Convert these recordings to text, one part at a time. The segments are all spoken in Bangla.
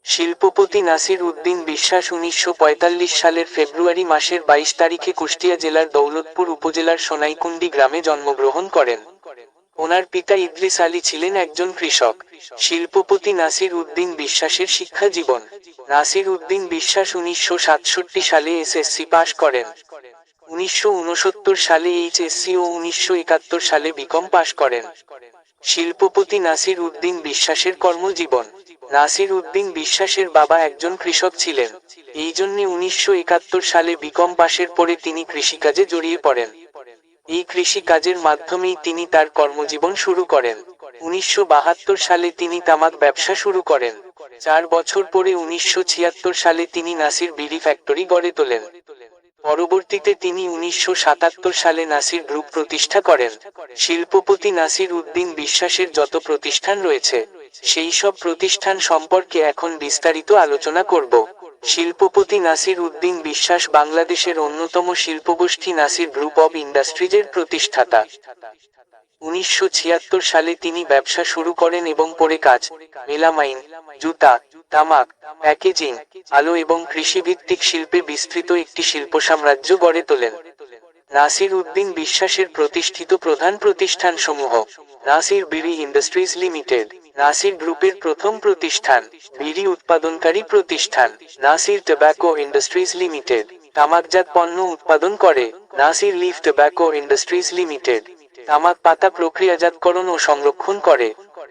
শিল্পপতি নাসির উদ্দিন বিশ্বাস ১৯৪৫ সালের ফেব্রুয়ারি মাসের ২২ তারিখে কুষ্টিয়া জেলার দৌলতপুর উপজেলার সোনাইকুন্ডি গ্রামে জন্মগ্রহণ করেন। ওনার পিতা ইদ্রিস আলী ছিলেন একজন কৃষক। শিল্পপতি নাসির উদ্দিন বিশ্বাসের শিক্ষা জীবন। নাসির উদ্দিন বিশ্বাস ১৯৬৭ সালে এসএসসি পাশ করেন। ১৯৬৯ সালে এইচএসসি ও ১৯৭১ সালে বিকম পাশ করেন। শিল্পপতি নাসির উদ্দিন বিশ্বাসের কর্মজীবন। নাসির উদ্দিন বিশ্বাসের বাবা একজন কৃষক ছিলেন। এই জন্যে ১৯৭১ সালে বিকম পাশের পরে তিনি কৃষিকাজে জড়িয়ে পড়েন। এই কৃষি কাজের মাধ্যমেই তিনি তার কর্মজীবন শুরু করেন। ১৯৭২ সালে তিনি তামাক ব্যবসা শুরু করেন। ৪ বছর পরে ১৯৭৬ সালে তিনি নাসির বিড়ি ফ্যাক্টরি গড়ে তোলেন। পরবর্তীতে তিনি ১৯৭৭ সালে নাসির গ্রুপ প্রতিষ্ঠা করেন। শিল্পপতি নাসির উদ্দিন বিশ্বাসের যত প্রতিষ্ঠান রয়েছে, সেই সব প্রতিষ্ঠান সম্পর্কে এখন বিস্তারিত আলোচনা করব। শিল্পপতি নাসির উদ্দিন বিশ্বাস বাংলাদেশের অন্যতম শিল্পগোষ্ঠী নাসির গ্রুপ অব ইন্ডাস্ট্রিজের প্রতিষ্ঠাতা। ১৯৭৬ সালে তিনি ব্যবসা শুরু করেন এবং পরে কাঁচ, মেলামাইন, জুতা, তামাক, প্যাকেজিং, আলো এবং কৃষিভিত্তিক শিল্পে বিস্তৃত একটি শিল্প সাম্রাজ্য গড়ে তোলেন। নাসির উদ্দিন বিশ্বাসের প্রতিষ্ঠিত প্রধান প্রতিষ্ঠানসমূহ: নাসির বিড়ি ইন্ডাস্ট্রিজ লিমিটেড, নাসির গ্রুপের প্রথম প্রতিষ্ঠান, বিড়ি উৎপাদনকারী প্রতিষ্ঠান। নাসির টোব্যাকো ইন্ডাস্ট্রিজ লিমিটেড, তামাকজাত পণ্য উৎপাদন করে। Nasir leaf tobacco industries limited, তামাক পাতা প্রক্রিয়াজাতকরণ ও সংরক্ষণ করে।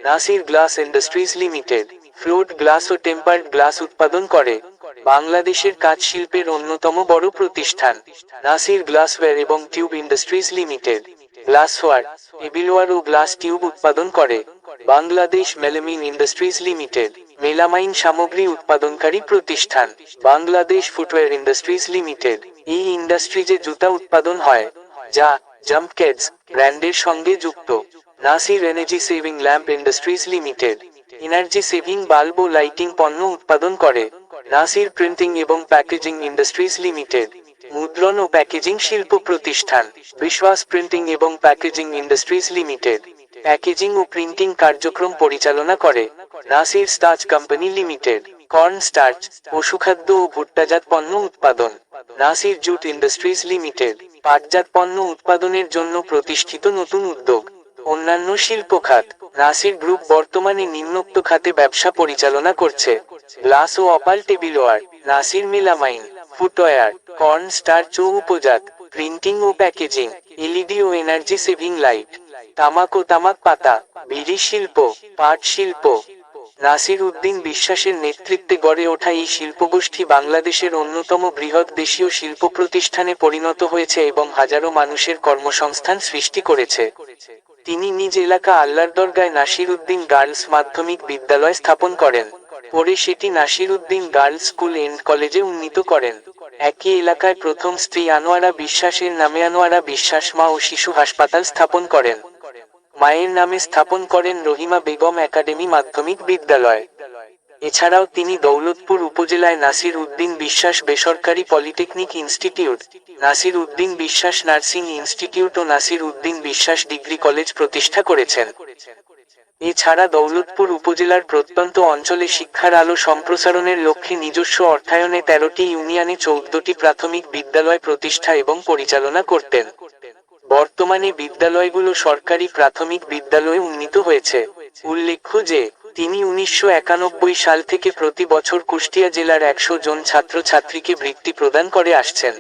Nasir glass industries limited, float glass ও টেম্পার্ড গ্লাস উৎপাদন করে। বাংলাদেশের কাঁচ শিল্পের অন্যতম বড় প্রতিষ্ঠান। নাসির গ্লাসওয়্যার এবং tube industries limited, glassware, tableware ও গ্লাস টিউব উৎপাদন করে। Bangladesh melamine industries limited, melamine সামগ্রী উৎপাদনকারী প্রতিষ্ঠান। বাংলাদেশ ফুটওয়্যার ইন্ডাস্ট্রিজ লিমিটেড, এই ইন্ডাস্ট্রিজে জুতা উৎপাদন হয়, যা জাম্পকেডস ব্র্যান্ডের সঙ্গে যুক্ত। Nasir energy saving lamp industries limited, energy saving bulb ও লাইটিং পণ্য উৎপাদন করে। নাসির প্রিন্টিং এবং প্যাকেজিং ইন্ডাস্ট্রিজ লিমিটেড, মুদ্রণ ও প্যাকেজিং শিল্প প্রতিষ্ঠান। বিশ্বাস প্রিন্টিং এবং প্যাকেজিং ইন্ডাস্ট্রিজ লিমিটেড, প্যাকেজিং ও প্রিন্টিং কার্যক্রম পরিচালনা করে। Nasir starch company limited, corn starch, পশুখাদ্য ও ভুট্টাজাত পণ্য উৎপাদন। নাসির জুট ইন্ডাস্ট্রিজ লিমিটেড, পাটজাত পণ্য উৎপাদনের জন্য প্রতিষ্ঠিত নতুন উদ্যোগ। অন্যান্য শিল্প খাত: নাসির গ্রুপ বর্তমানে নিম্নোক্ত খাতে ব্যবসা পরিচালনা করছে: গ্লাস ও opal tableware, Nasir melamine, footwear, corn starch ও উপজাত, প্রিন্টিং ও প্যাকেজিং, এলইডি ও এনার্জি সেভিং লাইট, তামাক ও তামাক পাতা, বিড়ি শিল্প, পাট শিল্প। নাসির উদ্দিন বিশ্বাসের নেতৃত্বে গড়ে ওঠা এই শিল্পগোষ্ঠী বাংলাদেশের অন্যতম বৃহৎ দেশীয় শিল্প প্রতিষ্ঠানে পরিণত হয়েছে এবং হাজারো মানুষের কর্মসংস্থান সৃষ্টি করেছে। তিনি নিজ এলাকা আল্লার দরগায় নাসির উদ্দিন গার্লস মাধ্যমিক বিদ্যালয় স্থাপন করেন। পরে সেটি Nasir Uddin girls school and কলেজে উন্নীত করেন। একই এলাকায় প্রথম স্ত্রী আনোয়ারা বিশ্বাসের নামে আনোয়ারা বিশ্বাস মা ও শিশু হাসপাতাল স্থাপন করেন। মায়ের নামে স্থাপন করেন রহিমা বেগম একাডেমি মাধ্যমিক বিদ্যালয়। এছাড়াও তিনি দৌলতপুর উপজেলায় নাসির উদ্দিন বিশ্বাস বেসরকারি পলিটেকনিক ইনস্টিটিউট, নাসির উদ্দিন বিশ্বাস নার্সিং ইনস্টিটিউট ও নাসির উদ্দিন বিশ্বাস ডিগ্রি কলেজ প্রতিষ্ঠা করেছেন। এছাড়া দৌলতপুর উপজেলার প্রত্যন্ত অঞ্চলে শিক্ষার আলো সম্প্রসারণের লক্ষ্যে নিজস্ব অর্থায়নে ১৩টি ইউনিয়নে ১৪টি প্রাথমিক বিদ্যালয় প্রতিষ্ঠা এবং পরিচালনা করতেন। বর্তমানে বিদ্যালয়গুলো সরকারি প্রাথমিক বিদ্যালয়ে উন্নীত হয়েছে। উল্লেখ্য যে, তিনি ১৯৯১ সাল থেকে প্রতি বছর কুষ্টিয়া জেলার ১০০ জন ছাত্রছাত্রীকে বৃত্তি প্রদান করে আসছেন।